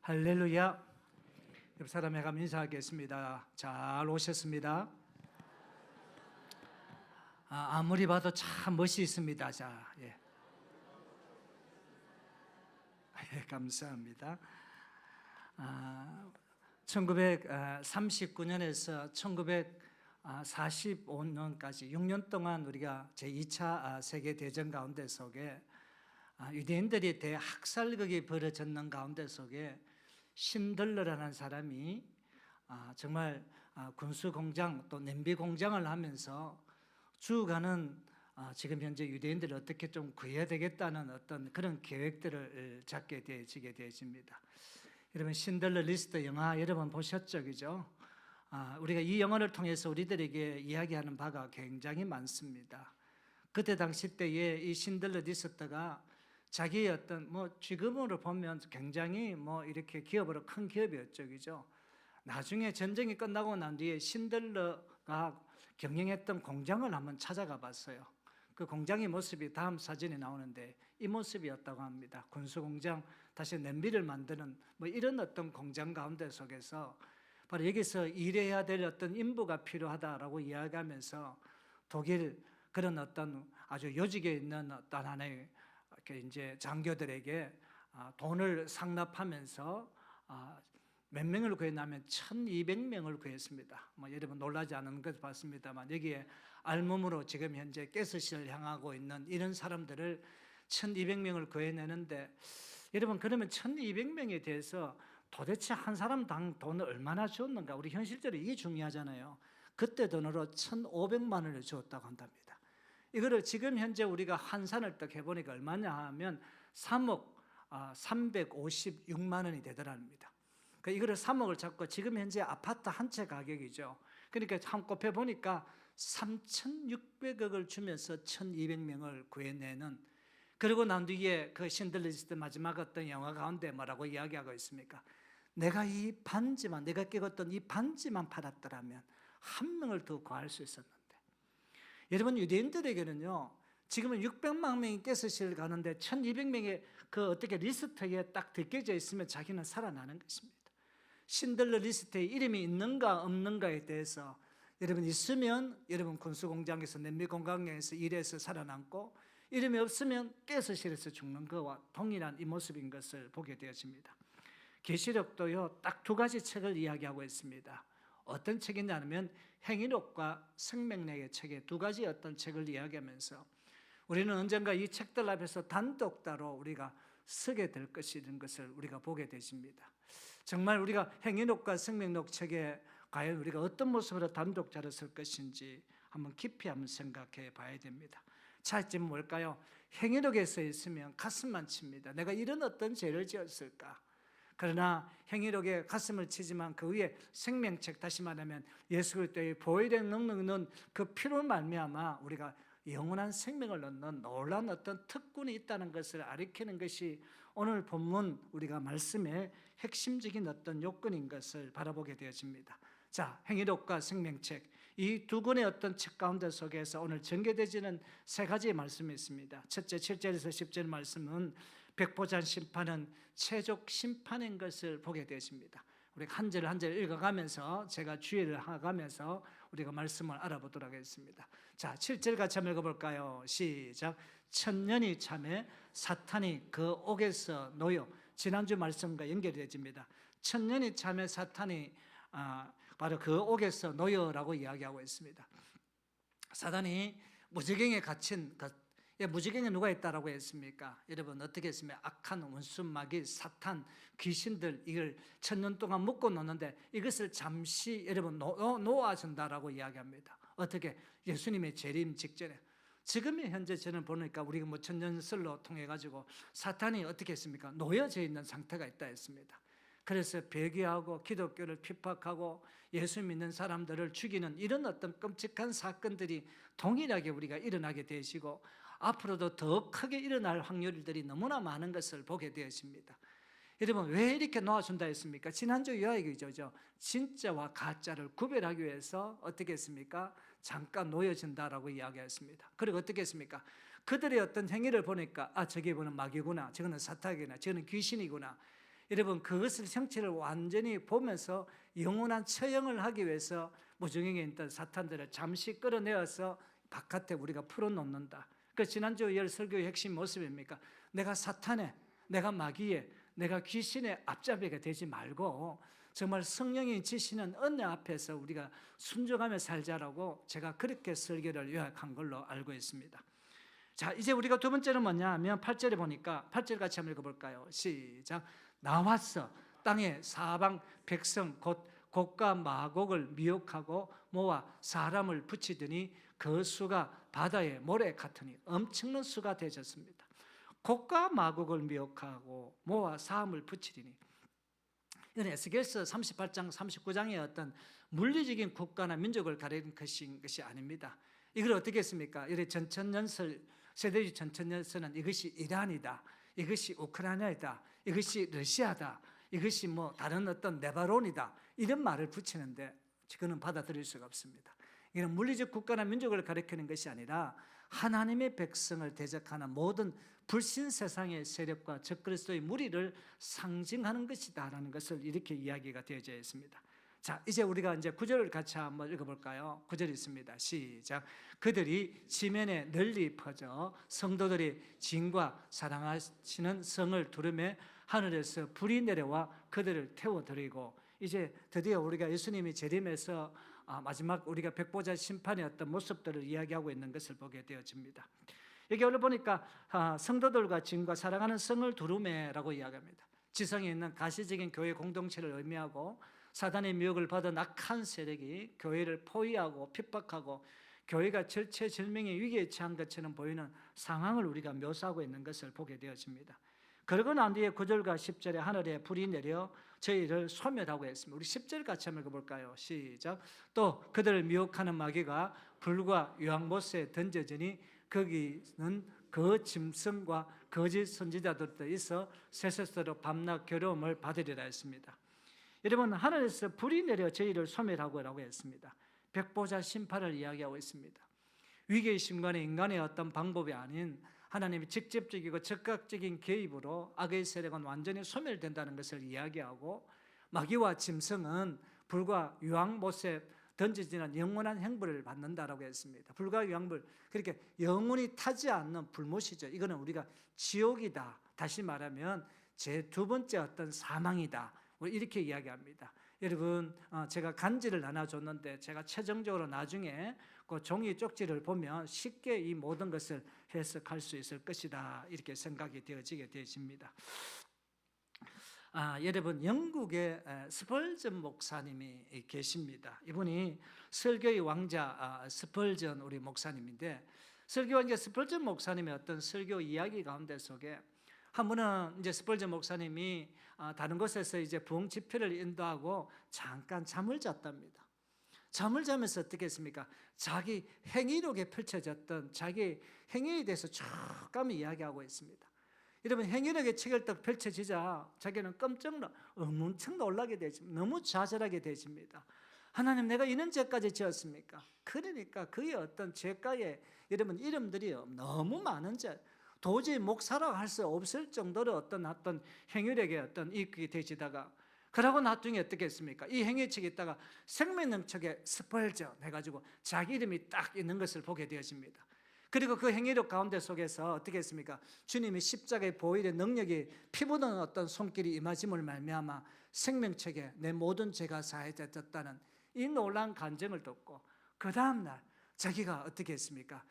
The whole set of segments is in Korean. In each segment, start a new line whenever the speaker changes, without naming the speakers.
할렐루야. 옆 사람에 가면 인사하겠습니다. 잘 오셨습니다. 아무리 봐도 참 멋이 있습니다. 자, 예. 예, 감사합니다. 1939년에서 1945년까지 6년 동안 우리가 제2차 세계대전 가운데 속에 유대인들이 대학살극이 벌어졌는 가운데 속에 신들러라는 사람이 정말 군수공장 또 냄비공장을 하면서 죽어가는 지금 현재 유대인들을 어떻게 좀 구해야 되겠다는 어떤 그런 계획들을 잡게 되어지게 되어집니다. 여러분 신들러 리스트 영화 여러분 보셨죠? 그죠? 우리가 이 영화를 통해서 우리들에게 이야기하는 바가 굉장히 많습니다. 그때 당시 때에 이 신들러 리스트가 자기의 어떤 지금으로 보면 굉장히 이렇게 기업으로 큰 기업이었죠, 그죠? 나중에 전쟁이 끝나고 난 뒤에 신들러가 경영했던 공장을 한번 찾아가 봤어요. 그 공장의 모습이 다음 사진에 나오는데 이 모습이었다고 합니다. 군수공장, 다시 냄비를 만드는 이런 어떤 공장 가운데 속에서 바로 여기서 일해야 될 어떤 인부가 필요하다라고 이야기하면서 독일 그런 어떤 아주 요직에 있는 어떤 하나의 이렇게 이제 장교들에게 돈을 상납하면서 몇 명을 구했냐면 1200명을 구했습니다. 여러분 놀라지 않은 것을 봤습니다만 여기에 알몸으로 지금 현재 가스실을 향하고 있는 이런 사람들을 1200명을 구해내는데 여러분 그러면 1200명에 대해서 도대체 한 사람당 돈을 얼마나 주었는가? 우리 현실적으로 이게 중요하잖아요. 그때 돈으로 1500만 원을 주었다고 한답니다. 이거를 지금 현재 우리가 환산을 딱 해보니까 얼마냐 하면 3억 356만 원이 되더랍니다. 이거를 3억을 잡고 지금 현재 아파트 한 채 가격이죠. 그러니까 한 곱해 보니까 3,600억을 주면서 1,200명을 구해내는, 그리고 난 뒤에 그 신들러 리스트 마지막 어떤 영화 가운데 뭐라고 이야기하고 있습니까? 내가 이 반지만, 내가 끼웠던 이 반지만 팔았더라면 한 명을 더 구할 수 있었는데. 여러분 유대인들에게는요, 지금은 600만 명이 가스실을 가는데 1200명의 그 어떻게 리스트에 딱 느껴져 있으면 자기는 살아나는 것입니다. 신들러 리스트에 이름이 있는가 없는가에 대해서 여러분 있으면 여러분 군수공장에서 냄비공장에서 일해서 살아남고, 이름이 없으면 가스실에서 죽는 것과 동일한 이 모습인 것을 보게 되어집니다. 계시록도요 딱 두 가지 책을 이야기하고 있습니다. 어떤 책이냐면 행위록과 생명력의 책의 두 가지 어떤 책을 이야기하면서 우리는 언젠가 이 책들 앞에서 단독 따로 우리가 서게 될 것이라는 것을 우리가 보게 되십니다. 정말 우리가 행위록과 생명록 책에 과연 우리가 어떤 모습으로 단독 자로 설 것인지 한번 깊이 한번 생각해 봐야 됩니다. 차이점은 뭘까요? 행위록에 써 있으면 가슴만 칩니다. 내가 이런 어떤 죄를 지었을까? 그러나 행위록에 가슴을 치지만 그 위에 생명책, 다시 말하면 예수 그리스도의 보혈에 넣는 그 피로 말미암아 우리가 영원한 생명을 얻는 놀라운 어떤 특권이 있다는 것을 가리키는 것이 오늘 본문 우리가 말씀의 핵심적인 어떤 요건인 것을 바라보게 되어집니다. 자, 행위록과 생명책, 이 두 권의 어떤 책 가운데 속에서 오늘 전개되지는 세 가지의 말씀이 있습니다. 첫째 7절에서 10절 말씀은 백보자 심판은 최종 심판인 것을 보게 되어집니다. 우리가 한 절 한 절 읽어가면서 제가 주의를 하면서 우리가 말씀을 알아보도록 하겠습니다. 자, 7절 같이 한번 읽어볼까요? 시작. 천년이 참에 사탄이 그 옥에서 놓여. 지난주 말씀과 연결되어집니다. 천년이 참에 사탄이 바로 그 옥에서 놓여라고 이야기하고 있습니다. 사단이 무지경에 갇힌 무지경에 누가 있다라고 했습니까? 여러분 어떻게 했습니까? 악한 원수 마귀 사탄 귀신들 이걸 천년 동안 묶어 놓는데 이것을 잠시 여러분 놓아준다라고 이야기합니다. 어떻게? 예수님의 재림 직전에. 지금 현재 저는 보니까 우리가 천년설로 통해 가지고 사탄이 어떻게 했습니까? 놓여져 있는 상태가 있다 했습니다. 그래서 배교하고 기독교를 핍박하고 예수 믿는 사람들을 죽이는 이런 어떤 끔찍한 사건들이 동일하게 우리가 일어나게 되시고 앞으로도 더 크게 일어날 확률들이 너무나 많은 것을 보게 되었습니다. 여러분 왜 이렇게 놓아준다 했습니까? 지난주 이야기죠. 진짜와 가짜를 구별하기 위해서 어떻게 했습니까? 잠깐 놓여진다라고 이야기했습니다. 그리고 어떻게 했습니까? 그들의 어떤 행위를 보니까 저게 보는 마귀구나, 저거는 사탄이구나, 저거는 귀신이구나, 여러분 그것을 형체를 완전히 보면서 영원한 처형을 하기 위해서 무중력에 있던 사탄들을 잠시 끌어내어서 바깥에 우리가 풀어놓는다. 그 지난주 열 설교의 핵심 모습입니까? 내가 사탄의, 내가 마귀의, 내가 귀신의 앞잡이가 되지 말고 정말 성령이 지시는 은혜 앞에서 우리가 순종하며 살자라고 제가 그렇게 설교를 요약한 걸로 알고 있습니다. 자, 이제 우리가 두 번째는 뭐냐 하면 8절에 보니까 8절 같이 한번 읽어볼까요? 시작. 나와서 땅의 사방 백성 곧 곡과 마곡을 미혹하고 모아 사람을 붙이더니 그 수가 바다의 모래 같으니 엄청난 수가 되셨습니다. 곡과 마곡을 미혹하고 모아 사람을 붙이리니 이건 에스겔서 38장 39장의 어떤 물리적인 국가나 민족을 가리는 것이 아닙니다. 이걸 어떻게 했습니까? 이래 전천연설, 세대주의 전천연설은 이것이 이란이다, 이것이 우크라이나이다, 이것이 러시아다, 이것이 뭐 다른 어떤 네바론이다, 이런 말을 붙이는데 그거는 받아들일 수가 없습니다. 이건 물리적 국가나 민족을 가리키는 것이 아니라 하나님의 백성을 대적하는 모든 불신 세상의 세력과 적그리스도의 무리를 상징하는 것이다라는 것을 이렇게 이야기가 되어져 있습니다. 자, 이제 우리가 이제 9절을 같이 한번 읽어볼까요? 9절 있습니다. 시작. 그들이 지면에 널리 퍼져 성도들이 진과 사랑하시는 성을 두르매 하늘에서 불이 내려와 그들을 태워드리고, 이제 드디어 우리가 예수님이 재림해서 마지막 우리가 백보자 심판의 어떤 모습들을 이야기하고 있는 것을 보게 되어집니다. 여기 오늘 보니까 성도들과 진과 사랑하는 성을 두루매라고 이야기합니다. 지성에 있는 가시적인 교회 공동체를 의미하고 사단의 미혹을 받은 악한 세력이 교회를 포위하고 핍박하고 교회가 절체절명의 위기에 처한 것처럼 보이는 상황을 우리가 묘사하고 있는 것을 보게 되어집니다. 그러고 난 뒤에 9절과 10절에 하늘에 불이 내려 저희를 소멸하고 했습니다. 우리 10절 같이 한번 읽어볼까요? 시작. 또 그들을 미혹하는 마귀가 불과 유황못에 던져지니 거기는 그 짐승과 거짓 선지자들도 있어 세세서로 밤낮 괴로움을 받으리라 했습니다. 여러분, 하늘에서 불이 내려 저희를 소멸하고 했습니다. 백보자 심판을 이야기하고 있습니다. 위기의 순간에 인간의 어떤 방법이 아닌 하나님의 직접적이고 적극적인 개입으로 악의 세력은 완전히 소멸된다는 것을 이야기하고, 마귀와 짐승은 불과 유황못에 던져지는 영원한 형벌을 받는다라고 했습니다. 불과 유황불, 그렇게 영원히 타지 않는 불못이죠. 이거는 우리가 지옥이다, 다시 말하면 제 두 번째 어떤 사망이다, 이렇게 이야기합니다. 여러분, 제가 간지를 나눠줬는데 제가 최종적으로 나중에 그 종이 쪽지를 보면 쉽게 이 모든 것을 해석할 수 있을 것이다, 이렇게 생각이 되어지게 되어집니다. 여러분, 영국에 스펄전 목사님이 계십니다. 이분이 설교의 왕자 스펄전 우리 목사님인데, 설교 왕자 스펄전 목사님의 어떤 설교 이야기 가운데 속에 한 번은 이제 스펄전 목사님이 다른 곳에서 이제 부흥 집회를 인도하고 잠깐 잠을 잤답니다. 잠을 자면서 어떻게 했습니까? 자기 행위력에 펼쳐졌던 자기 행위에 대해서 쭉 가며 이야기하고 있습니다. 여러분, 행위력의 책을 딱 펼쳐지자 자기는 엄청 놀라게 되십니다. 너무 좌절하게 되십니다. 하나님, 내가 이런 죄까지 지었습니까? 그러니까 그의 어떤 죄가에 여러분 이름들이 너무 많은 죄, 도저히 목사라고 할 수 없을 정도로 어떤 행위력의 어떤 이익이 되지다가, 그러고 나중에 어떻게 했습니까? 이 행위책에 있다가 생명능력에 스펄전 해가지고 자기 이름이 딱 있는 것을 보게 되어집니다. 그리고 그 행위력 가운데 속에서 어떻게 했습니까? 주님이 십자가의 보혈의 능력이 피부는 어떤 손길이 임하심을 말미암아 생명책에 내 모든 죄가 사해졌다는 이 놀라운 간증을 듣고, 그 다음날 자기가 어떻게 했습니까?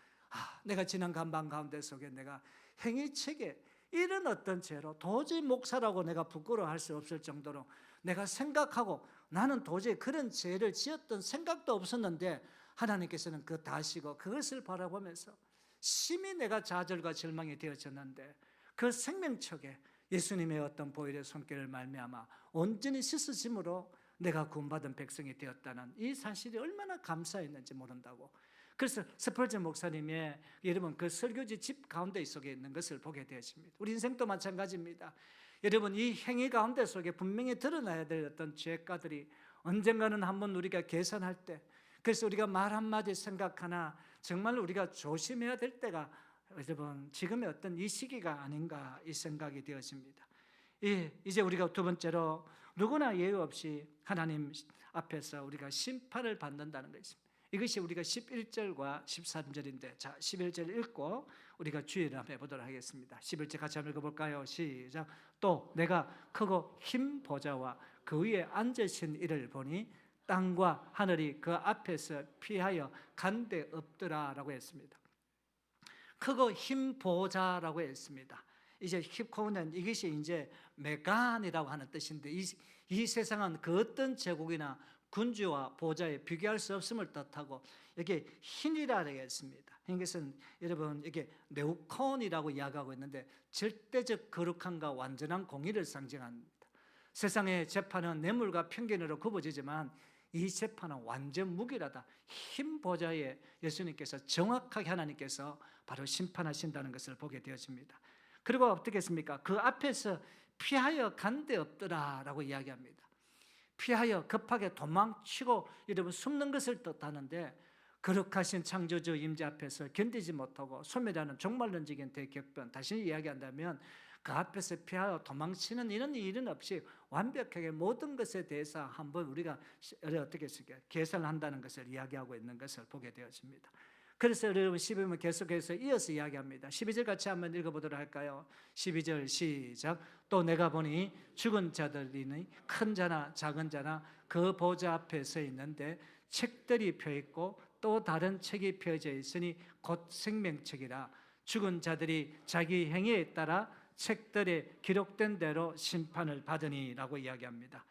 내가 지난 간방 가운데 속에 내가 행위책에 이런 어떤 죄로 도저히 목사라고 내가 부끄러워할 수 없을 정도로 내가 생각하고, 나는 도저히 그런 죄를 지었던 생각도 없었는데 하나님께서는 그거 다 아시고 그것을 바라보면서 심히 내가 좌절과 절망이 되어졌는데 그 생명책에 예수님의 어떤 보혈의 손길을 말미암아 온전히 씻어짐으로 내가 구원받은 백성이 되었다는 이 사실이 얼마나 감사했는지 모른다고. 그래서 스펄전 목사님의 여러분 그 설교지 집 가운데 속에 있는 것을 보게 되었습니다. 우리 인생도 마찬가지입니다. 여러분, 이 행위 가운데 속에 분명히 드러나야 될 어떤 죄가들이 언젠가는 한번 우리가 계산할 때, 그래서 우리가 말 한마디 생각하나 정말 우리가 조심해야 될 때가 여러분 지금의 어떤 이 시기가 아닌가, 이 생각이 되어집니다. 이제 우리가 두 번째로 누구나 예외 없이 하나님 앞에서 우리가 심판을 받는다는 것입니다. 이것이 우리가 11절과 13절인데, 자 11절 읽고 우리가 주의를 한번 해보도록 하겠습니다. 11절 같이 한번 읽어볼까요? 시작. 또 내가 크고 흰 보좌와 그 위에 앉으신 이를 보니 땅과 하늘이 그 앞에서 피하여 간 데 없더라 라고 했습니다. 크고 흰 보좌라고 했습니다. 이제 힙코는 이것이 이제 메간이라고 하는 뜻인데, 이 세상은 그 어떤 제국이나 군주와 보좌에 비교할 수 없음을 뜻하고, 이게 흰이라 되겠습니다. 이것은 여러분 이게 네오콘이라고 이야기하고 있는데, 절대적 거룩함과 완전한 공의를 상징합니다. 세상의 재판은 뇌물과 편견으로 굽어지지만 이 재판은 완전 무기라다. 흰 보좌에 예수님께서 정확하게 하나님께서 바로 심판하신다는 것을 보게 되어집니다. 그리고 어떻게 했습니까? 그 앞에서 피하여 간 데 없더라 라고 이야기합니다. 피하여 급하게 도망치고 여러분 숨는 것을 뜻하는데, 거룩하신 창조주 임재 앞에서 견디지 못하고 소멸하는 종말론적인 대격변, 다시 이야기한다면 그 앞에서 피하여 도망치는 이런 일은 없이 완벽하게 모든 것에 대해서 한번 우리가 어떻게 계산한다는 것을 이야기하고 있는 것을 보게 되어집니다. 그래서 여러분 12절 계속해서 이어서 이야기합니다. 12절 같이 한번 읽어보도록 할까요? 12절 시작. 또 내가 보니 죽은 자들이니 큰 자나 작은 자나 그 보좌 앞에 서 있는데 책들이 펴있고 또 다른 책이 펴져 있으니 곧 생명책이라. 죽은 자들이 자기 행위에 따라 책들에 기록된 대로 심판을 받으니 라고 이야기합니다.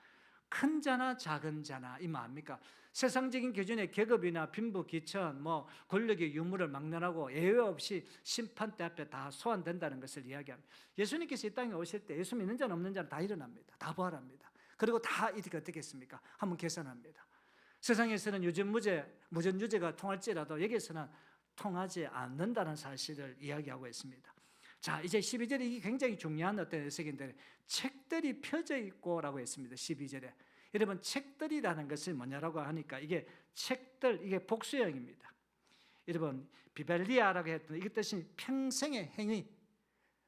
큰 자나 작은 자나 이 뭡니까? 세상적인 기준의 계급이나 빈부, 기천, 권력의 유무를 막론하고 예외 없이 심판대 앞에 다 소환된다는 것을 이야기합니다. 예수님께서 이 땅에 오실 때 예수 믿는 자는 없는 자는 다 일어납니다. 다 부활합니다. 그리고 다 이렇게 어떻게 했습니까? 한번 계산합니다. 세상에서는 무전유죄가 통할지라도 여기에서는 통하지 않는다는 사실을 이야기하고 있습니다. 자, 이제 12절에 이게 굉장히 중요한 어떤 해석인데, 책들이 펴져 있고 라고 했습니다. 12절에. 여러분 책들이라는 것이 뭐냐라고 하니까, 이게 책들, 이게 복수형입니다. 여러분 비벨리아라고 했던 이 뜻이 평생의 행위,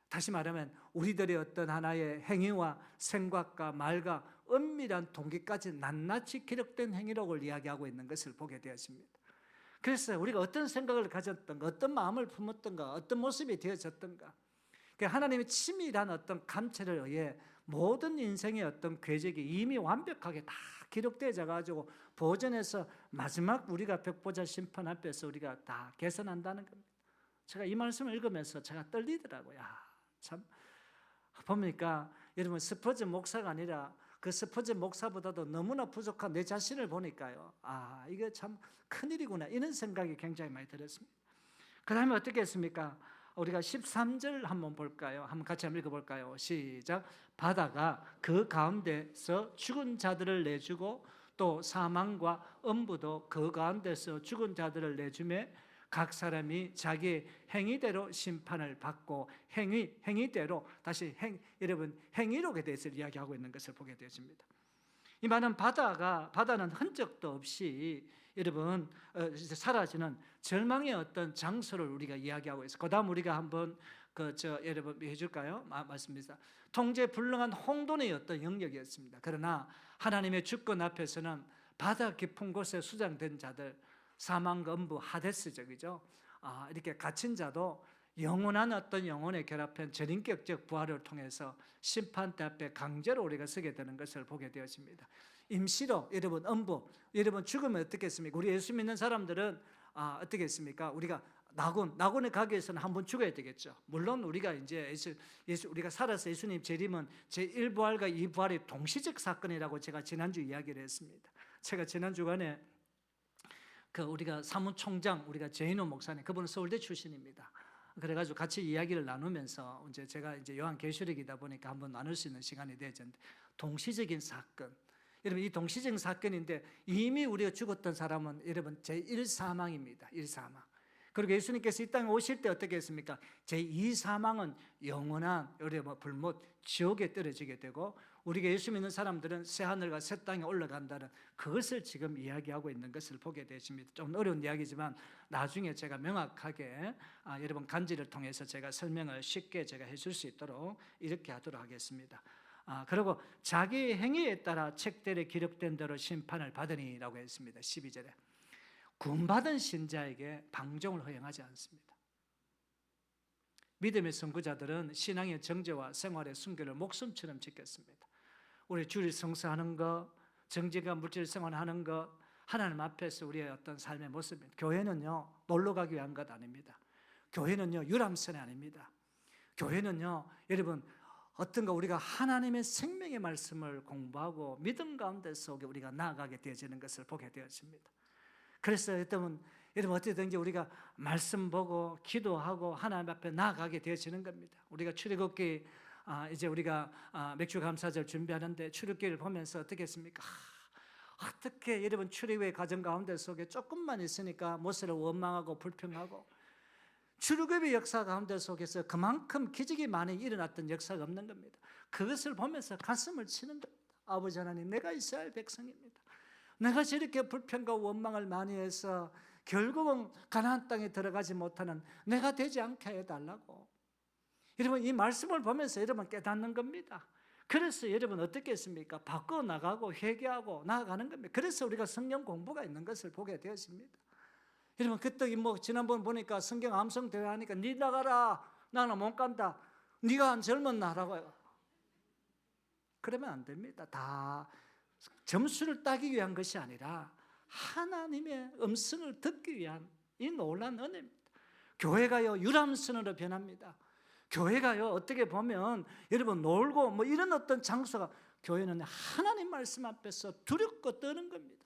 다시 말하면 우리들의 어떤 하나의 행위와 생각과 말과 은밀한 동기까지 낱낱이 기록된 행위록을 이야기하고 있는 것을 보게 되었습니다. 그래서 우리가 어떤 생각을 가졌던가, 어떤 마음을 품었던가, 어떤 모습이 되어졌던가, 하나님의 치밀한 어떤 감찰을 의해 모든 인생의 어떤 궤적이 이미 완벽하게 다 기록되어져 가지고 보존해서 마지막 우리가 벽보자 심판 앞에서 우리가 다 계산한다는 겁니다. 제가 이 말씀을 읽으면서 제가 떨리더라고요. 참 보니까 여러분 스퍼즈 목사가 아니라 그 스퍼즈 목사보다도 너무나 부족한 내 자신을 보니까요, 이게 참 큰일이구나, 이런 생각이 굉장히 많이 들었습니다. 그 다음에 어떻게 했습니까? 우리가 13절 한번 볼까요? 한번 같이 한번 읽어볼까요? 시작. 바다가 그 가운데서 죽은 자들을 내주고 또 사망과 엄부도 그 가운데서 죽은 자들을 내주매 각 사람이 자기의 행위대로 심판을 받고, 행위대로, 다시 여러분 행위록에 대해서 이야기하고 있는 것을 보게 되어집니다. 이 많은 바다는 흔적도 없이 여러분 사라지는 절망의 어떤 장소를 우리가 이야기하고 있어요. 그다음 우리가 한번 여러분 해줄까요? 말씀입니다. 통제 불능한 홍돈의 어떤 영역이었습니다. 그러나 하나님의 주권 앞에서는 바다 깊은 곳에 수장된 자들, 사망과 음부, 하데스적이죠. 이렇게 갇힌 자도 영원한 어떤 영혼의 결합한 전인격적 부활을 통해서 심판대 앞에 강제로 우리가 서게 되는 것을 보게 되었습니다. 임시로 여러분 음부, 여러분 죽으면 어떻겠습니까? 우리 예수 믿는 사람들은 어떻게 했습니까? 우리가 낙원에 가기 위해서는 한번 죽어야 되겠죠. 물론 우리가 이제 우리가 살아서 예수님 재림은 제1부활과 2부활의 동시적 사건이라고 제가 지난주 이야기를 했습니다. 제가 지난 주간에 우리가 사무총장, 우리가 제인호 목사님, 그분은 서울대 출신입니다. 그래가지고 같이 이야기를 나누면서 제가 요한계시록이다 보니까 한번 나눌 수 있는 시간이 되었는데, 동시적인 사건, 여러분 이 동시적인 사건인데 이미 우리가 죽었던 사람은 여러분 제1사망입니다. 1사망. 그리고 예수님께서 이 땅에 오실 때 어떻게 했습니까? 제2사망은 영원한 불못 지옥에 떨어지게 되고, 우리가 예수 믿는 사람들은 새하늘과 새 땅에 올라간다는 그것을 지금 이야기하고 있는 것을 보게 되십니다. 좀 어려운 이야기지만 나중에 제가 명확하게 여러분 간지를 통해서 제가 설명을 쉽게 제가 해줄 수 있도록 이렇게 하도록 하겠습니다. 그리고 자기 행위에 따라 책들에 기록된 대로 심판을 받으니라고 했습니다. 12절에 구원받은 신자에게 방종을 허용하지 않습니다. 믿음의 선구자들은 신앙의 정죄와 생활의 순결을 목숨처럼 지켰습니다. 우리 주일 성수하는 것, 정직과 물질 생활하는 것, 하나님 앞에서 우리의 어떤 삶의 모습입니다. 교회는요 놀러 가기 위한 것 아닙니다. 교회는요 유람선이 아닙니다. 교회는요 여러분 어떤가 우리가 하나님의 생명의 말씀을 공부하고 믿음 가운데 속에 우리가 나아가게 되어지는 것을 보게 되었습니다. 그래서 여러분 어떻게든지 우리가 말씀 보고 기도하고 하나님 앞에 나아가게 되어지는 겁니다. 우리가 출애굽기 이제 우리가 맥주 감사절 준비하는데 출애굽기를 보면서 어떻게 했습니까? 어떻게 여러분 출애굽의 과정 가운데 속에 조금만 있으니까 모세를 원망하고 불평하고 출애굽의 역사 가운데 속에서 그만큼 기적이 많이 일어났던 역사가 없는 겁니다. 그것을 보면서 가슴을 치는 겁니다. 아버지 하나님, 내가 이스라엘 백성입니다. 내가 저렇게 불평과 원망을 많이 해서 결국은 가나안 땅에 들어가지 못하는 내가 되지 않게 해달라고. 여러분 이 말씀을 보면서 여러분 깨닫는 겁니다. 그래서 여러분 어떻게 했습니까? 바꿔 나가고 회개하고 나아가는 겁니다. 그래서 우리가 성경 공부가 있는 것을 보게 되었습니다. 여러분 그때 지난번 보니까 성경 암송 대회 하니까 니 나가라, 나는 못 간다, 니가 한 젊은 나라고요. 그러면 안 됩니다. 다 점수를 따기 위한 것이 아니라 하나님의 음성을 듣기 위한 이 놀라운 은혜입니다. 교회가요 유람선으로 변합니다. 교회가요 어떻게 보면 여러분 놀고 이런 어떤 장소가, 교회는 하나님 말씀 앞에서 두렵고 떠는 겁니다.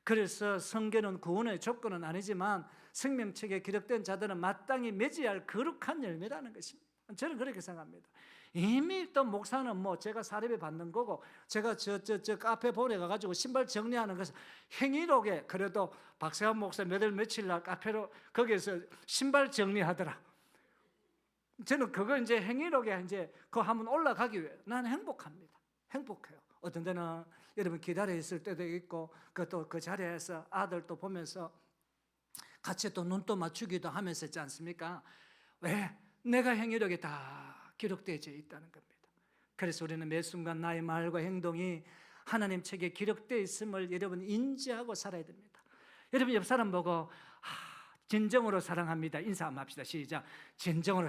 그래서 성경은 구원의 조건은 아니지만 생명책에 기록된 자들은 마땅히 맺어야 할 거룩한 열매라는 것입니다. 저는 그렇게 생각합니다. 이미 또 목사는 제가 사례비 받는 거고, 제가 저 카페 보내가지고 신발 정리하는 것은 행위록에, 그래도 박세환 목사 몇 월 며칠 날 카페로 거기에서 신발 정리하더라. 저는 그거 이제 행위록에 이제 그거 한번 올라가기 위해 나는 행복합니다. 행복해요. 어떤 데는 여러분 기다려 있을 때도 있고, 또 그 자리에서 아들 또 보면서 같이 또 눈도 맞추기도 하면서 있지 않습니까? 왜? 내가 행위록에 다 기록되어 있다는 겁니다. 그래서 우리는 매 순간 나의 말과 행동이 하나님 책에 기록되어 있음을 여러분 인지하고 살아야 됩니다. 여러분 옆 사람 보고 진정으로 사랑합니다 인사 한번 합시다. 시작. 진정으로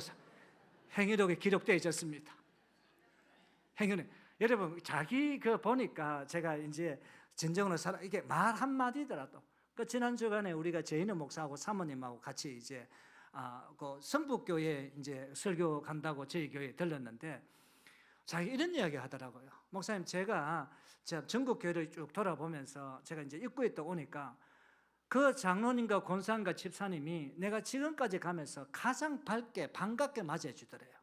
행위록에 기록되어 있었습니다. 행위록. 여러분 자기 보니까 제가 이제 진정으로 이게 말 한마디더라도 지난 주간에 우리가 제인우 목사하고 사모님하고 같이 이제 그 성북교회 이제 설교 간다고 저희 교회에 들렀는데 자기 이런 이야기 하더라고요. 목사님, 제가 전국 교회를 쭉 돌아보면서 제가 이제 입구에 또 오니까 그 장로님과 권사님과 집사님이 내가 지금까지 가면서 가장 밝게 반갑게 맞이해 주더래요.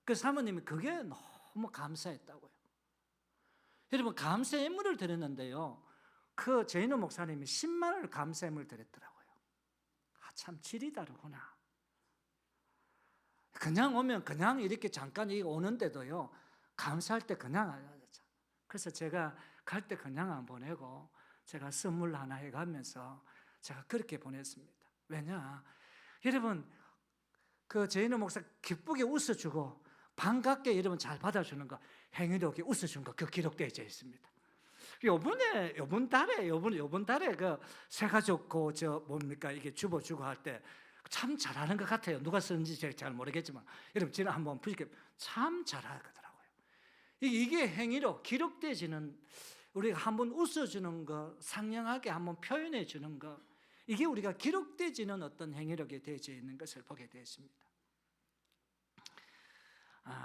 그 사모님이 그게 너무 감사했다고요. 여러분 감사 예물을 드렸는데요, 그 제인우 목사님이 10만 원을 감사 예물을 드렸더라고요. 참 질이 다르구나. 그냥 오면 그냥 이렇게 잠깐 오는데도요 감사할 때 그냥 안 하죠. 그래서 제가 갈 때 그냥 안 보내고 제가 선물 하나 해가면서 제가 그렇게 보냈습니다. 왜냐, 여러분 그 제인우 목사 기쁘게 웃어주고 반갑게 여러분 잘 받아주는 거, 행위록에 웃어준 거 그 기록되어 있습니다. 요번 달에 그 새가족 뭡니까 이게 주보 주고 할 때 참 잘하는 것 같아요. 누가 썼는지 제가 잘 모르겠지만 여러분 지난 한번 보시게 참 잘하더라고요. 이게 행위로 기록되어지는, 우리가 한번 웃어주는 거, 상냥하게 한번 표현해 주는 거, 이게 우리가 기록되어지는 어떤 행위록에 되어져 있는 것을 보게 되었습니다.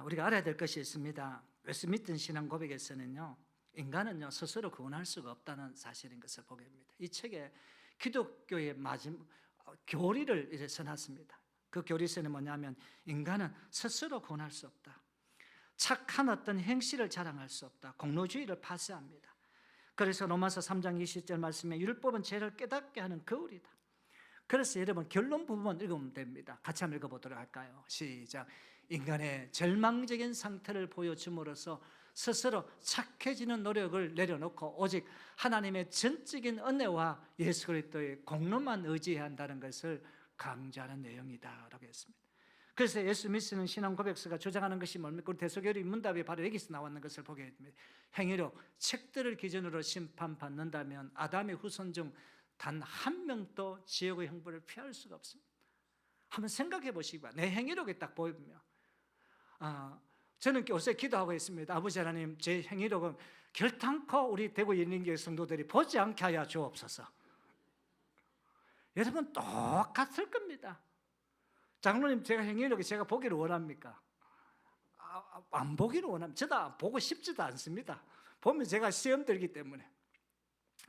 우리가 알아야 될 것이 있습니다. 웨스트민스터 신앙 고백에서는요, 인간은요 스스로 구원할 수가 없다는 사실인 것을 보게 됩니다. 이 책에 기독교의 마지막 교리를 이제 써놨습니다. 그 교리서는 뭐냐면 인간은 스스로 구원할 수 없다. 착한 어떤 행실을 자랑할 수 없다. 공로주의를 파쇄합니다. 그래서 로마서 3장 20절 말씀에 율법은 죄를 깨닫게 하는 거울이다. 그래서 여러분 결론 부분 읽으면 됩니다. 같이 한번 읽어보도록 할까요? 시작. 인간의 절망적인 상태를 보여줌으로써 스스로 착해지는 노력을 내려놓고 오직 하나님의 전적인 은혜와 예수 그리스도의 공로만 의지해야 한다는 것을 강조하는 내용이다라고 했습니다. 그래서 예수 믿으시는 신앙 고백서가 주장하는 것이 뭡니까? 우리 대소교리 문답이 바로 여기서 나왔는 것을 보게 됩니다. 행위로 책들을 기준으로 심판받는다면 아담의 후손 중 단 한 명도 지옥의 형벌을 피할 수가 없습니다. 한번 생각해 보시기 바랍니다. 내 행위록에 딱 보이면 저는 요새 기도하고 있습니다. 아버지 하나님, 제 행위록은 결탄코 우리 대구 예린교회 성도들이 보지 않게 하여 주옵소서. 여러분 똑같을 겁니다. 장로님, 제가 행위록에 제가 보기를 원합니까? 안 보기를 원합니다. 저도 보고 싶지도 않습니다. 보면 제가 시험 들기 때문에.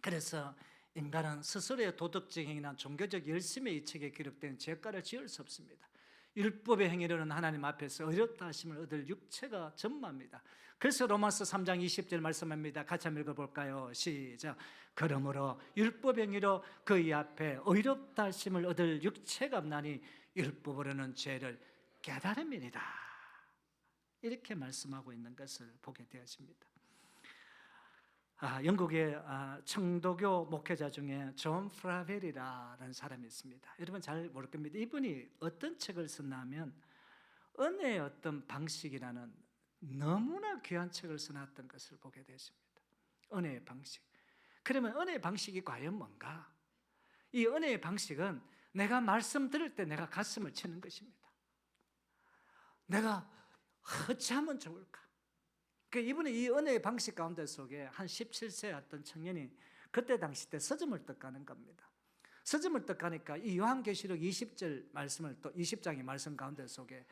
그래서 인간은 스스로의 도덕적 행위나 종교적 열심의 이책에 기록된 죄가를 지을 수 없습니다. 율법의 행위로는 하나님 앞에서 어렵다 하심을 얻을 육체가 전무합니다. 그래서 로마서 3장 20절 말씀합니다. 같이 한번 읽어볼까요? 시작. 그러므로 율법 행위로 그의 앞에 의롭다 하심을 얻을 육체가 없나니 율법으로는 죄를 깨달음이니라. 이렇게 말씀하고 있는 것을 보게 되었습니다. 영국의 청도교 목회자 중에 존 프라벨이라는 사람이 있습니다. 여러분 잘 모를 겁니다. 이분이 어떤 책을 썼나 하면 은혜의 어떤 방식이라는 너무나 귀한 책을 써놨던 것을 보게 되었습니다. 은혜의 방식. 그러면 은혜의 방식이 과연 뭔가? 이 은혜의 방식은 내가 말씀 들을 때 내가 가슴을 치는 것입니다. 내가 어찌하면 좋을까? 이분은 이 은혜의 방식 가운데 속에 한 17세 어떤 청년이 그때 당시 때 서점을 떡가는 겁니다. 서점을 떡가니까 이 요한계시록 20절 말씀을 또 20장의 말씀 가운데 속에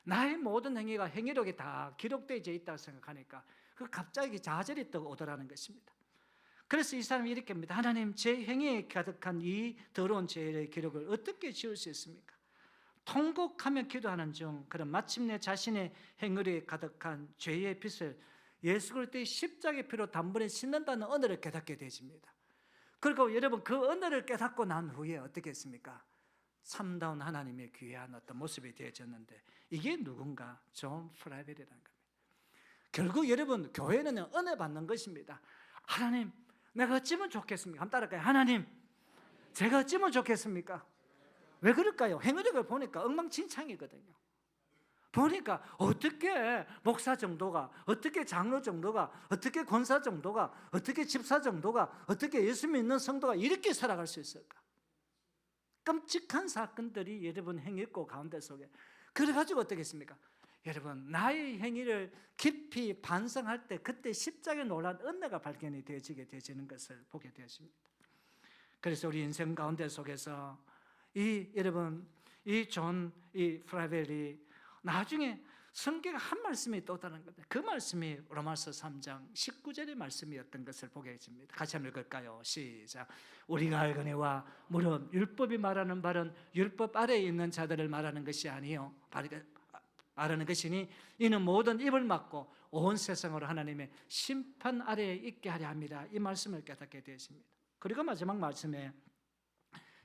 나의 모든 행위가 행위록에 다 기록되어 있다고 생각하니까 갑자기 좌절이 또 오더라는 것입니다. 그래서 이 사람이 이렇게 합니다. 하나님, 제 행위에 가득한 이 더러운 죄의 기록을 어떻게 지울 수 있습니까? 통곡하며 기도하는 중 그런 마침내 자신의 행위에 가득한 죄의 빚을 예수 그리스도의 십자가의 피로 단번에 씻는다는 언어를 깨닫게 되십니다. 그리고 여러분, 그 언어를 깨닫고 난 후에 어떻게 했습니까? 참다운 하나님의 귀한 어떤 모습이 되어졌는데, 이게 누군가? 존 프라벨이라는 겁니다. 결국 여러분, 교회는 은혜 받는 것입니다. 하나님, 내가 어찌면 좋겠습니까? 한번 따라할까요? 하나님, 제가 어찌면 좋겠습니까? 왜 그럴까요? 행위력을 보니까 엉망진창이거든요. 보니까 어떻게 목사 정도가, 어떻게 장로 정도가, 어떻게 권사 정도가, 어떻게 집사 정도가, 어떻게 예수 믿는 성도가 이렇게 살아갈 수 있을까? 끔찍한 사건들이 여러분 행했고 가운데 속에 그래가지고 어떻게 했습니까? 여러분, 나의 행위를 깊이 반성할 때 그때 십자가에 놀란 은혜가 발견이 되어지게 되어지는 것을 보게 되었습니다. 그래서 우리 인생 가운데 속에서 여러분, 이 프라벨이 나중에 성경에 한 말씀이 또 다른 겁니다. 그 말씀이 로마서 3장 19절의 말씀이었던 것을 보게 됩니다. 같이 한번 읽을까요? 시작. 우리가 알거니와 물론 율법이 말하는 바는 율법 아래에 있는 자들을 말하는 것이 아니요 말하는 것이니 이는 모든 입을 막고 온 세상으로 하나님의 심판 아래에 있게 하려 합니다. 이 말씀을 깨닫게 되었습니다. 그리고 마지막 말씀에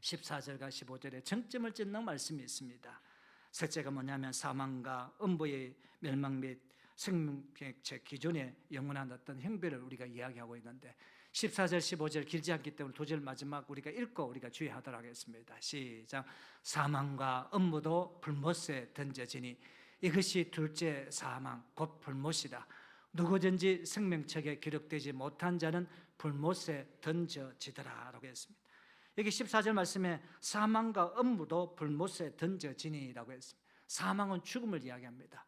14절과 15절에 정점을 찍는 말씀이 있습니다. 셋째가 뭐냐면 사망과 음부의 멸망 및 생명체 기존의 영원한 어떤 형벌을 우리가 이야기하고 있는데 14절 15절 길지 않기 때문에 두 절 마지막 우리가 읽고 우리가 주의하도록 하겠습니다. 시작. 사망과 음부도 불못에 던져지니 이것이 둘째 사망 곧 불못이다. 누구든지 생명책에 기록되지 못한 자는 불못에 던져지더라 라고 했습니다. 여기 14절 말씀에 사망과 음부도 불못에 던져지니라고 했습니다. 사망은 죽음을 이야기합니다.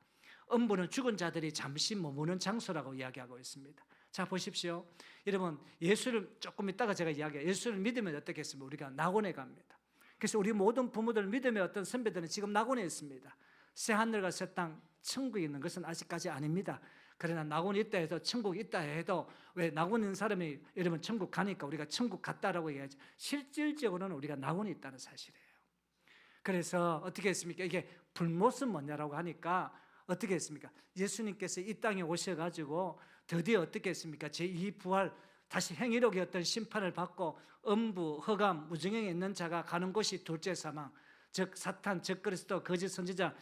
음부는 죽은 자들이 잠시 머무는 장소라고 이야기하고 있습니다. 자, 보십시오. 여러분, 예수를 조금 있다가 제가 이야기해요. 예수를 믿으면 어떻게 했습니까? 우리가 낙원에 갑니다. 그래서 우리 모든 부모들 믿음의 어떤 선배들은 지금 낙원에 있습니다. 새 하늘과 새 땅, 천국에 있는 것은 아직까지 아닙니다. 그러나 낙원이 있다 해도 천국이 있다 해도 왜 낙원에 있는 사람이 여러분 천국 가니까 우리가 천국 갔다라고 얘기하죠. 실질적으로는 우리가 낙원에 있다는 사실이에요. 그래서 어떻게 했습니까? 이게 불못은 뭐냐라고 하니까 어떻게 했습니까? 예수님께서 이 땅에 오셔가지고 드디어 어떻게 했습니까? 제2부활 다시 행위력의 어떤 심판을 받고 음부, 흑암, 무정형에 있는 자가 가는 곳이 둘째 사망, 즉 사탄, 즉 그리스도, 거짓 선지자,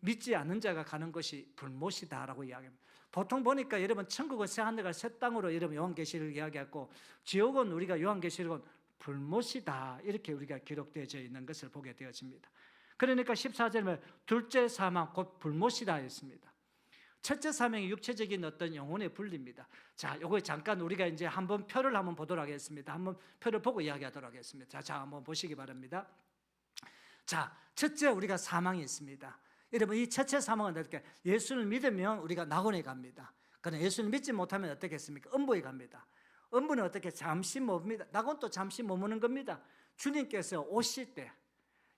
믿지 않는 자가 가는 것이 불못이다라고 이야기합니다. 보통 보니까 여러분 천국은 새 하늘과 새 땅으로 여러분 요한계시록을 이야기했고 지옥은 우리가 요한계시록은 불못이다 이렇게 우리가 기록되어져 있는 것을 보게 되어집니다. 그러니까 14절에 둘째 사망 곧 불못이다 했습니다. 첫째 사망이 육체적인 어떤 영혼의 분리입니다. 자, 요거 잠깐 우리가 이제 한번 표를 한번 보도록 하겠습니다. 한번 표를 보고 이야기하도록 하겠습니다. 자, 한번 보시기 바랍니다. 자, 첫째 우리가 사망이 있습니다. 여러분, 이 첫째 사망은 어떻게? 예수를 믿으면 우리가 낙원에 갑니다. 그러나 예수를 믿지 못하면 어떻게 했습니까? 음부에 갑니다. 음부는 어떻게? 잠시 머뭅니다. 낙원도 잠시 머무는 겁니다. 주님께서 오실 때,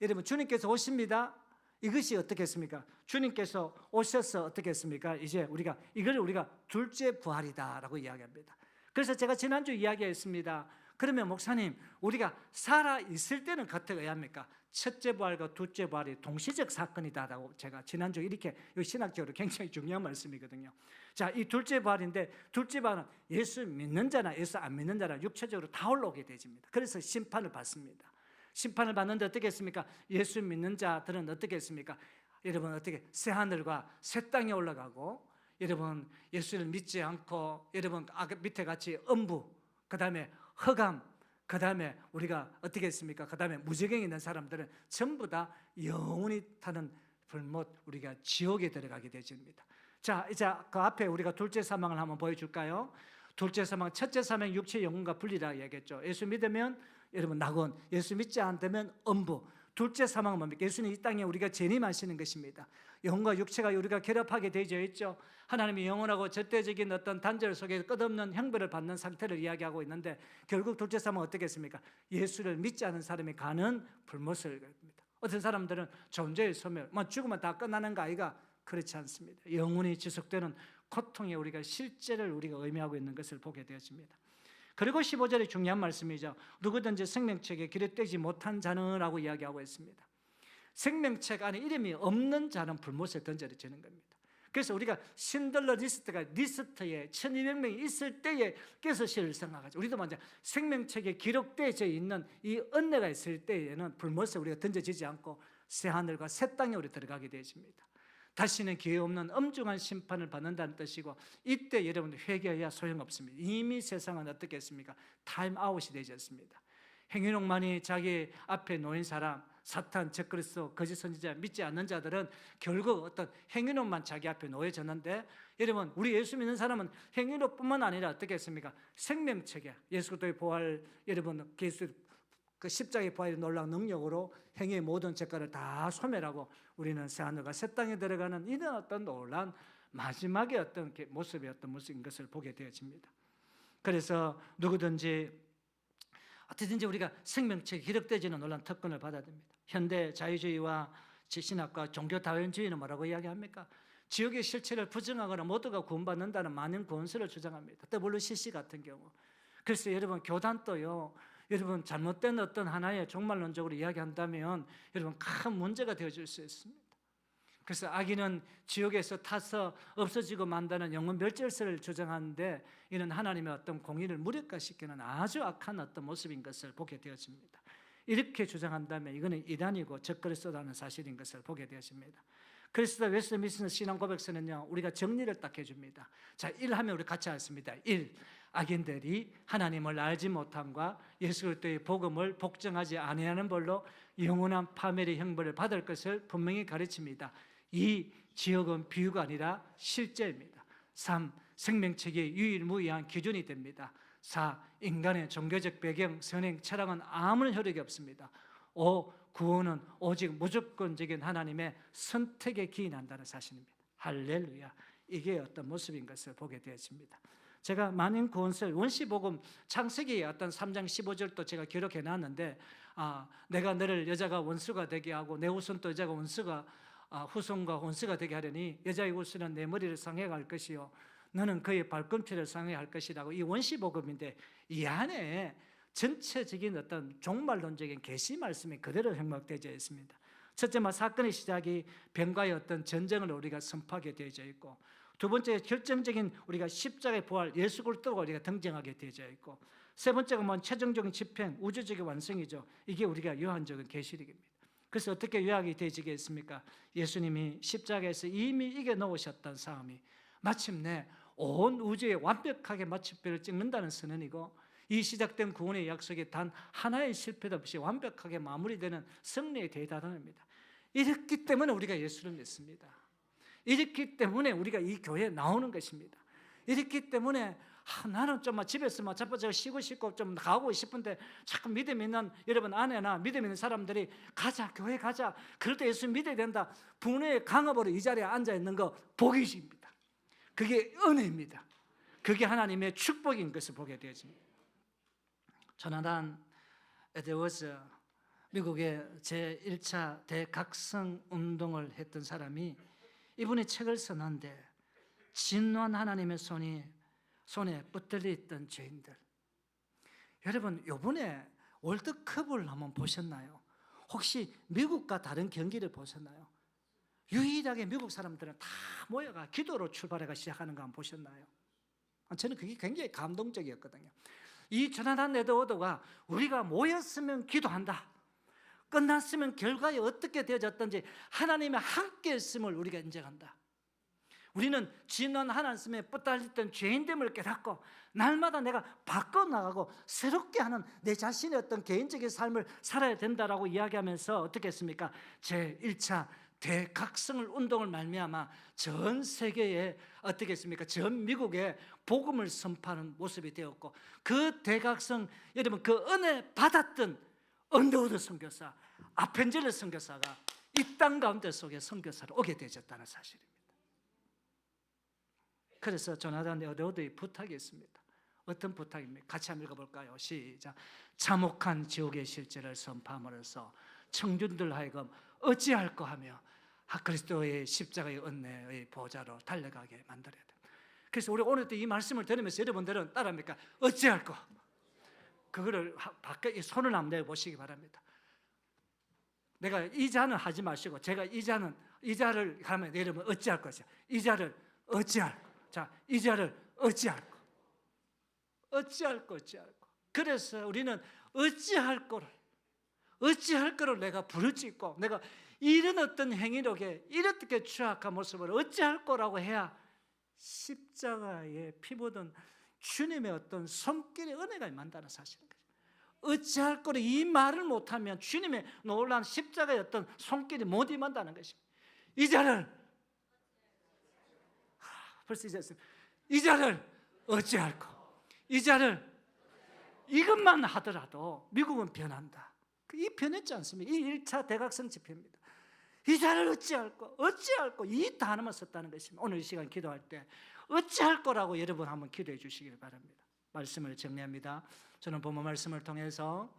여러분, 주님께서 오십니다. 이것이 어떻게 했습니까? 주님께서 오셔서 어떻게 했습니까? 이제 이걸 우리가 둘째 부활이다라고 이야기합니다. 그래서 제가 지난주 이야기했습니다. 그러면 목사님, 우리가 살아 있을 때는 어떻게 의합니까? 첫째 부활과 둘째 부활이 동시적 사건이다라고 제가 지난주 이렇게 신학적으로 굉장히 중요한 말씀이거든요. 자, 이 둘째 부활인데, 둘째 부활은 예수 믿는 자나 예수 안 믿는 자나 육체적으로 다 올라오게 되집니다. 그래서 심판을 받습니다. 심판을 받는데 어떻게 했습니까? 예수 믿는 자들은 어떻게 했습니까? 여러분, 어떻게 새 하늘과 새 땅에 올라가고, 여러분 예수를 믿지 않고, 여러분 아까 밑에 같이 음부, 그 다음에 흑암, 그 다음에 우리가 어떻게 했습니까? 그 다음에 무지경에 있는 사람들은 전부 다 영원히 타는 불못, 우리가 지옥에 들어가게 되집니다. 자, 이제 그 앞에 우리가 둘째 사망을 한번 보여줄까요? 둘째 사망, 첫째 사망 육체 영혼과 분리라고 얘기했죠. 예수 믿으면 여러분 낙원, 예수 믿지 않다면 음부. 둘째 사망은 뭡니까? 예수는 이 땅에 우리가 재림하시는 것입니다. 영혼과 육체가 우리가 결합하게 되어 있죠. 하나님이 영원하고 절대적인 어떤 단절 속에 끝없는 형벌을 받는 상태를 이야기하고 있는데, 결국 둘째 사망은 어떻게 했습니까? 예수를 믿지 않은 사람이 가는 불못을 겁니다. 어떤 사람들은 존재의 소멸, 죽으면 다 끝나는 거 아이가? 그렇지 않습니다. 영원히 지속되는 고통에 우리가 실제를 우리가 의미하고 있는 것을 보게 되었습니다. 그리고 15절이 중요한 말씀이죠. 누구든지 생명책에 기록되지 못한 자는라고 이야기하고 있습니다. 생명책 안에 이름이 없는 자는 불못에 던져지는 겁니다. 그래서 우리가 신들러 리스트가 리스트에 1200명이 있을 때에 깨서 시를 생각하죠. 우리도 먼저 생명책에 기록되어 있는 이 은혜가 있을 때에는 불못에 우리가 던져지지 않고 새 하늘과 새 땅에 우리 들어가게 되십니다. 다시는 기회 없는 엄중한 심판을 받는다는 뜻이고, 이때 여러분 회개해야 소용없습니다. 이미 세상은 어떻게 했습니까? 타임아웃이 되지 않습니다. 행위록만이 자기 앞에 놓인 사람, 사탄, 적그리스도, 거짓 선지자, 믿지 않는 자들은 결국 어떤 행위록만 자기 앞에 놓여졌는데, 여러분 우리 예수 믿는 사람은 행위록뿐만 아니라 어떻게 했습니까? 생명책에 예수 그리스도의 부활, 여러분 그 십자가의 부활의 놀라운 능력으로 행위의 모든 죄가를 다 소멸하고 우리는 새하늘과 새 땅에 들어가는 이런 어떤 놀라운 마지막의 어떤 모습의 어떤 모습인 것을 보게 되어집니다. 그래서 누구든지 어떻게든지 우리가 생명책에 기록되지는 놀라운 특권을 받아야 됩니다. 현대 자유주의와 신학과 종교 다원주의는 뭐라고 이야기합니까? 지옥의 실체를 부정하거나 모두가 구원받는다는 많은 구원설을 주장합니다. WCC 같은 경우. 그래서 여러분 교단도요, 여러분 잘못된 어떤 하나의 종말론적으로 이야기한다면 여러분 큰 문제가 되어질 수 있습니다. 그래서 악인은 지옥에서 타서 없어지고 만다는 영혼 멸절설을 주장하는데, 이는 하나님의 어떤 공의를 무력화시키는 아주 악한 어떤 모습인 것을 보게 되어집니다. 이렇게 주장한다면 이거는 이단이고 적그리스도라는 사실인 것을 보게 되어집니다. 그리스도 웨스트민스터 신앙 고백서는요, 우리가 정리를 딱 해줍니다. 자, 1 하면 우리 같이 하겠습니다. 1. 악인들이 하나님을 알지 못함과 예수 그리스도의 복음을 복종하지 아니하는 벌로 영원한 파멸의 형벌을 받을 것을 분명히 가르칩니다. 2. 지옥은 비유가 아니라 실제입니다. 3. 생명책의 유일무이한 기준이 됩니다. 4. 인간의 종교적 배경, 선행, 철학은 아무런 효력이 없습니다. 5. 구원은 오직 무조건적인 하나님의 선택에 기인한다는 사실입니다. 할렐루야. 이게 어떤 모습인 것을 보게 되었습니다. 제가 많은 구원설, 원시복음 창세기 어떤 3장 15절도 제가 기록해 놨는데, 내가 너를 여자가 원수가 되게 하고 내 후손도 여자가 원수가 후손과 원수가 되게 하려니 여자의 후손은 내 머리를 상하게 할 것이요 너는 그의 발꿈치를 상하게 할 것이라고, 이 원시복음인데 이 안에 전체적인 어떤 종말론적인 계시 말씀이 그대로 형목되어 있습니다. 첫째, 사건의 시작이 병과의 어떤 전쟁을 우리가 선포하게 되어져 있고, 두 번째, 결정적인 우리가 십자가의 부활, 예수 그리스도가 우리가 등장하게 되어져 있고, 세 번째가 최종적인 집행, 우주적인 완성이죠. 이게 우리가 요한적인 계시록입니다. 그래서 어떻게 요약이 되어지겠습니까? 예수님이 십자가에서 이미 이겨놓으셨던 싸움이 마침내 온 우주에 완벽하게 마침표를 찍는다는 선언이고, 이 시작된 구원의 약속이 단 하나의 실패도 없이 완벽하게 마무리되는 승리의 대단함입니다. 이렇기 때문에 우리가 예수를 믿습니다. 이렇기 때문에 우리가 이 교회에 나오는 것입니다. 이렇기 때문에 나는 좀 집에서 자빠져 쉬고 싶고 좀 가고 싶은데 자꾸 믿음 있는 여러분 아내나 믿음 있는 사람들이 가자, 교회 가자, 그럴 때 예수 믿어야 된다, 분의 강압으로 이 자리에 앉아 있는 거 복이십니다. 그게 은혜입니다. 그게 하나님의 축복인 것을 보게 되어집니다. 조나단 에드워즈, 미국의 제1차 대각성 운동을 했던 사람이 이분이 책을 썼는데, 진노한 하나님의 손에 붙들려 있던 죄인들. 여러분, 이번에 월드컵을 한번 보셨나요? 혹시 미국과 다른 경기를 보셨나요? 유일하게 미국 사람들은 다 모여가 기도로 출발해가 시작하는 거 한번 보셨나요? 저는 그게 굉장히 감동적이었거든요. 이 조나단 에드워드가 우리가 모였으면 기도한다, 끝났으면 결과에 어떻게 되어졌든지 하나님의 함께 있음을 우리가 인정한다. 우리는 진노한 하나님에 붙들렸던 죄인됨을 깨닫고 날마다 내가 바꿔나가고 새롭게 하는 내 자신의 어떤 개인적인 삶을 살아야 된다라고 이야기하면서 어떻게 했습니까? 제1차 대각성을 운동을 말미암아 전 세계에 어떻게 했습니까? 전 미국에 복음을 선포하는 모습이 되었고, 그 대각성, 여러분 그 은혜 받았던 언더우드 선교사, 아펜젤러 선교사가 이 땅 가운데 속에 선교사로 오게 되었다는 사실입니다. 그래서 조나단 에드워드의 부탁이 있습니다. 어떤 부탁입니까? 같이 한번 읽어볼까요? 시작. 참혹한 지옥의 실제를 선포함으로써 청중들 하여금 어찌할꼬 하며 그리스도의 십자가의 은혜의 보좌로 달려가게 만들어야 됩니다. 그래서 우리 오늘도 이 말씀을 들으면서 여러분들은 따라합니까? 어찌할꼬. 그거를 밖에 손을 한번 내보시기 바랍니다. 내가 이자는 하지 마시고, 제가 이자를 하면 여러분 어찌할 것이야? 이자를 어찌할 거. 자, 이자를 어찌할 거. 어찌할 거. 그래서 우리는 어찌할 거를 내가 부르짖고, 내가 이런 어떤 행위력에 이렇게 추악한 모습을 어찌할 거라고 해야 십자가에 피 묻은 주님의 어떤 손길의 은혜가 임한다는 사실입니다. 어찌할 거를 이 말을 못하면 주님의 놀라운 십자가의 어떤 손길이 못 임한다는 것입니다. 벌써 이 자를 어찌할 거. 이것만 하더라도 미국은 변한다. 이 변했지 않습니까? 이 1차 대각성 집회입니다. 이 자를 어찌할 거. 이 단어만 썼다는 것입니다. 오늘 이 시간 기도할 때 어찌할 거라고 여러분 한번 기도해 주시길 바랍니다. 말씀을 정리합니다. 저는 본문 말씀을 통해서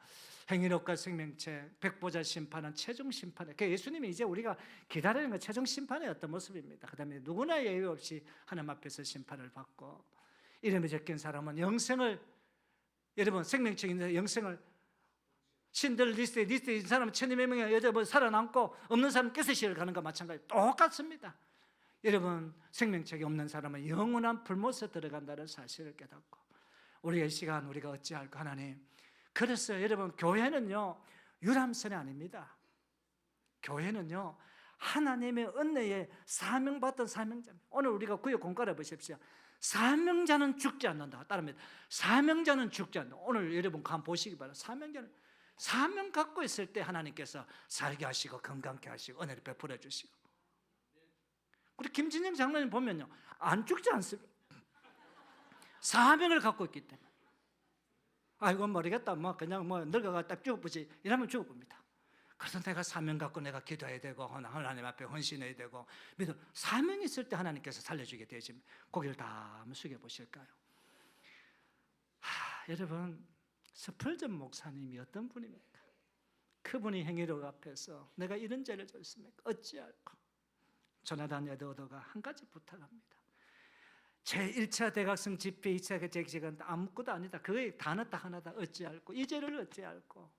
행위력과 생명체, 백보자 심판은 최종 심판에, 예수님이 이제 우리가 기다리는 건 최종 심판의 어떤 모습입니다. 그 다음에 누구나 예외 없이 하나님 앞에서 심판을 받고, 이름이 적힌 사람은 영생을, 여러분 생명책인데 영생을, 신들 리스트에 있는 사람은 1200명이 여러분 살아남고 없는 사람은 깨끗이를 가는 것과 마찬가지 똑같습니다. 여러분 생명책이 없는 사람은 영원한 불못에 들어간다는 사실을 깨닫고, 우리가 이 시간 우리가 어찌할까? 하나님, 그래서 여러분 교회는요 유람선이 아닙니다. 교회는요 하나님의 은혜에 사명받던 사명자입니다. 오늘 우리가 구역 공과를 보십시오. 사명자는 죽지 않는다. 따릅니다. 사명자는 죽지 않는다. 오늘 여러분 한번 보시기 바랍니다. 사명 갖고 있을 때 하나님께서 살게 하시고 건강케 하시고 은혜를 베풀어 주시고, 우리 김진영 장로님 보면요 안 죽지 않습니다. 사명을 갖고 있기 때문에. 아이고 모르겠다, 그냥 늙어가 딱 죽어보지, 이러면 죽어봅니다. 그래서 내가 사명 갖고 내가 기도해야 되고 하나님 앞에 헌신해야 되고 믿어. 사명이 있을 때 하나님께서 살려주게 되지. 고개를 다 한번 숙여보실까요? 여러분 스펄전 목사님이 어떤 분입니까? 그분이 행위력 앞에서 내가 이런 죄를 졌습니까? 어찌할까? 조나단 에드워드가 한 가지 부탁합니다. 제1차 대각성 집회 2차 대각성은 아무것도 아니다. 그의 단어 딱 하나다. 어찌할꼬. 이 죄를 어찌할꼬.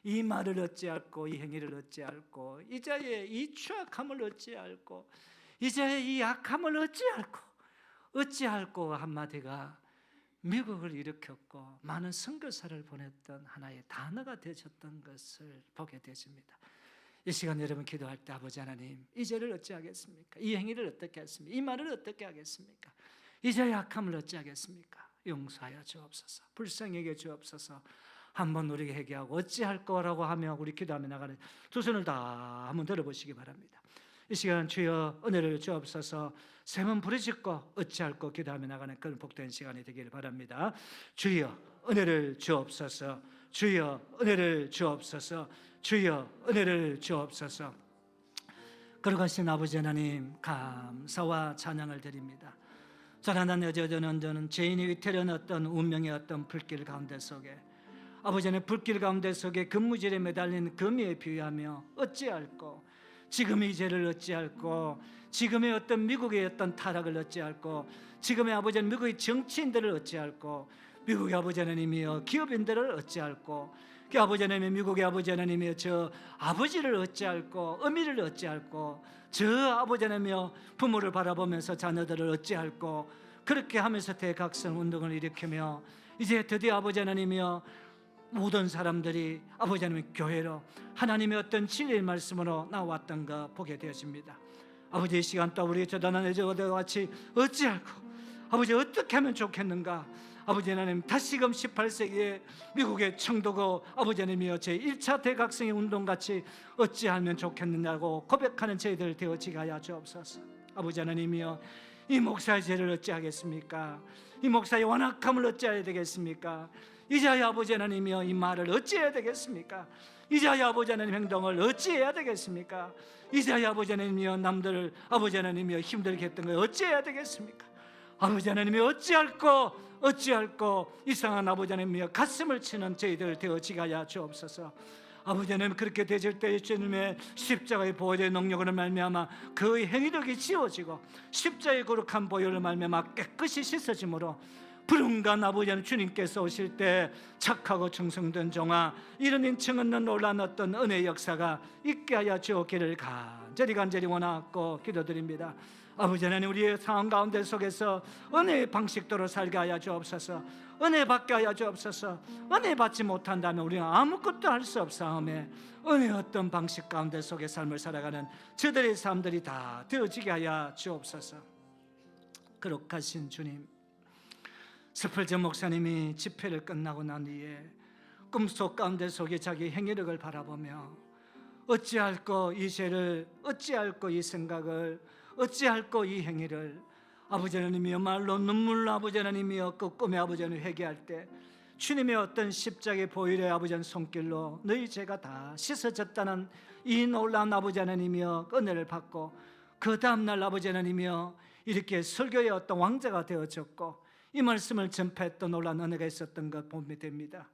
이 말을 어찌할꼬. 이 행위를 어찌할꼬. 이 자의 이 추악함을 어찌할꼬. 이 자의 이 약함을 어찌할꼬. 어찌할꼬 한마디가 미국을 일으켰고 많은 선교사를 보냈던 하나의 단어가 되어졌던 것을 보게 되십니다. 이 시간 여러분 기도할 때 아버지 하나님, 이 죄를 어찌하겠습니까? 이 행위를 어떻게 하겠습니까? 이 말을 어떻게 하겠습니까? 이 자의 약함을 어찌하겠습니까? 용서하여 주옵소서. 불쌍히 여겨 주옵소서. 한번 우리에게 회개하고 어찌할 거라고 하며 우리 기도하며 나가는 두 손을 다 한번 들어보시기 바랍니다. 이 시간 주여 은혜를 주옵소서. 세 번 부르짖고 어찌할 거 기도하며 나가는 그런 복된 시간이 되기를 바랍니다. 주여 은혜를 주옵소서. 주여 은혜를 주옵소서. 주여 은혜를 주옵소서. 거룩하신 아버지 하나님, 감사와 찬양을 드립니다. 자라난 여자는 죄인이 위태로웠던 운명의 어떤 불길 가운데 속에, 아버지 하나님, 불길 가운데 속에 금무질에 매달린 금이에 비유하며 어찌할꼬, 지금의 죄를 어찌할꼬, 지금의 어떤 미국의 어떤 타락을 어찌할꼬, 지금의 아버지 하나님 미국의 정치인들을 어찌할꼬, 미국의 아버지 하나님이여 기업인들을 어찌할꼬, 그 아버지 하나님의 미국의 아버지 하나님이여 저 아버지를 어찌할꼬, 어미를 어찌할꼬, 저 아버지 하나님이여 부모를 바라보면서 자녀들을 어찌할꼬, 그렇게 하면서 대각성 운동을 일으키며 이제 드디어 아버지 하나님이여 모든 사람들이 아버지 하나님의 교회로 하나님의 어떤 진리의 말씀으로 나왔던 거 보게 되어집니다. 아버지, 이 시간 또 우리 저단한 애저와 같이 어찌할꼬, 아버지 어떻게 하면 좋겠는가. 아버지 하나님, 다시금 18세기에 미국의 청도고 아버지 하나님이여 제1차 대각성의 운동같이 어찌하면 좋겠느냐고 고백하는 저희들 되어지게 하여 주옵소서. 아버지 하나님이여, 이 목사의 죄를 어찌하겠습니까? 이 목사의 완악함을 어찌해야 되겠습니까? 이제야 아버지 하나님이여 이 말을 어찌해야 되겠습니까? 이제야 아버지 하나님 행동을 어찌해야 되겠습니까? 이제야 아버지 하나님이여 남들을 아버지 하나님이여 힘들게 했던 걸 어찌해야 되겠습니까? 아버지 하나님이 어찌할꼬 이상한 아버지 하나님이여 가슴을 치는 저희들 되어지게 하여 주옵소서. 아버지 하나님, 그렇게 되질 때 주님의 십자가의 보혈의 능력으로 말미암아 그의 행위력이 지워지고 십자가의 거룩한 보혈을 말미암아 깨끗이 씻어짐으로 불운간 아버지 하나님 주님께서 오실 때 착하고 충성된 종아, 이런 인칭 없는 놀라운 어떤 은혜의 역사가 있게 하여 주옵기를 간절히 원하고 기도드립니다. 아버지 하나님, 우리의 상황 가운데 속에서 은혜의 방식대로 살게 하여 주옵소서. 은혜 받게 하여 주옵소서. 은혜 받지 못한다면 우리는 아무것도 할 수 없사오매 은혜의 어떤 방식 가운데 속에 삶을 살아가는 저들의 삶들이 다 되어지게 하여 주옵소서. 거룩하신 주님, 스펄전 목사님이 집회를 끝나고 난 뒤에 꿈속 가운데 속에 자기 행위력을 바라보며 어찌할꼬 이 죄를, 어찌할꼬 이 생각을, 어찌할꼬 이 행위를 아버지 하나님이여 말로 눈물로 아버지 하나님이여 그 꿈의 아버지 하나님 회개할 때 주님의 어떤 십자가의 보혈의 아버지 하나님 손길로 너희 죄가 다 씻어졌다는 이 놀라운 아버지 하나님이여 은혜를 받고 그 다음날 아버지 하나님이여 이렇게 설교의 어떤 왕자가 되어졌고 이 말씀을 전파했던 놀라운 은혜가 있었던 것 보면 됩니다.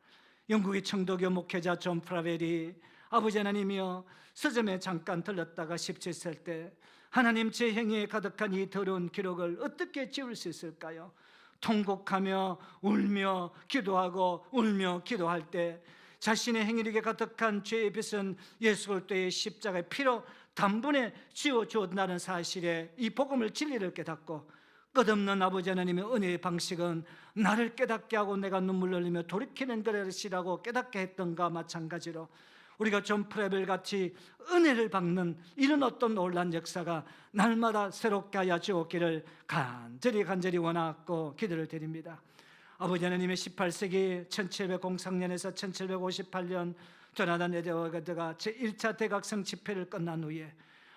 영국의 청도교 목회자 존 프라벨이 아버지 하나님이여 서점에 잠깐 들렀다가 17살 때 하나님, 제 행위에 가득한 이 더러운 기록을 어떻게 지울 수 있을까요? 통곡하며 울며 기도하고 울며 기도할 때 자신의 행위력에 가득한 죄의 빚은 예수 그리스도의 십자가의 피로 단번에 지워주었다는 사실에 이 복음을 진리를 깨닫고 끝없는 아버지 하나님의 은혜의 방식은 나를 깨닫게 하고 내가 눈물 흘리며 돌이키는 것이라고 깨닫게 했던 것과 마찬가지로 우리가 존 프레벨 같이 은혜를 받는 이런 어떤 놀라운 역사가 날마다 새롭게 하여 주옵기를 간절히 원하고 기도를 드립니다. 아버지 하나님의 18세기 1703년에서 1758년 조나단 에드워드가 제1차 대각성 집회를 끝난 후에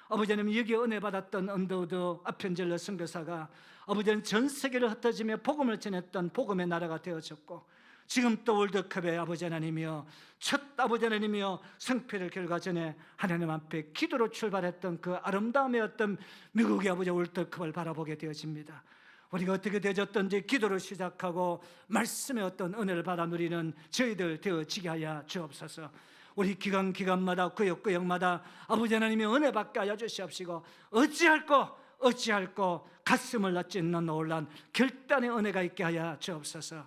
아버지 하나님, 여기 은혜 받았던 언더우드 아펜젤러 선교사가 아버지 하나님 전 세계를 흩어지며 복음을 전했던 복음의 나라가 되어졌고, 지금 또 월드컵에 아버지 하나님이여 첫 아버지 하나님이여 성패를 결과 전에 하나님 앞에 기도로 출발했던 그 아름다움의 어떤 미국의 아버지 월드컵을 바라보게 되어집니다. 우리가 어떻게 되어졌던지 기도로 시작하고 말씀의 어떤 은혜를 받아 누리는 저희들 되어지게 하여 주옵소서. 우리 기간마다 구역마다 아버지 하나님의 은혜 받게 하여 주시옵시고 어찌할꼬 가슴을 찢는 놀란 결단의 은혜가 있게 하여 주옵소서.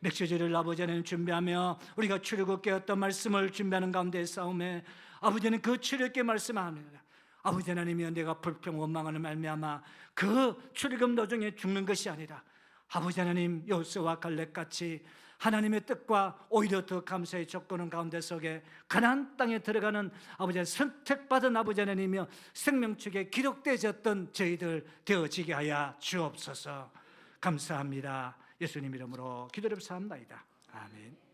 맥주주를 아버지 하나님 준비하며 우리가 출애굽기 어떤 말씀을 준비하는 가운데 싸움에 아버지는 그 출애굽기 말씀합니다. 아버지 하나님이여, 내가 불평 원망하는 말미암아 그 출애굽 도중에 죽는 것이 아니라 아버지 하나님 여호수아와 갈렙같이 하나님의 뜻과 오히려 더 감사의 조건은 가운데 속에 가나안 땅에 들어가는 아버지 선택받은 아버지 하나님이여 생명책에 기록되어졌던 저희들 되어지게 하여 주옵소서. 감사합니다. 예수님 이름으로 기도를 사옵나이다. 아멘.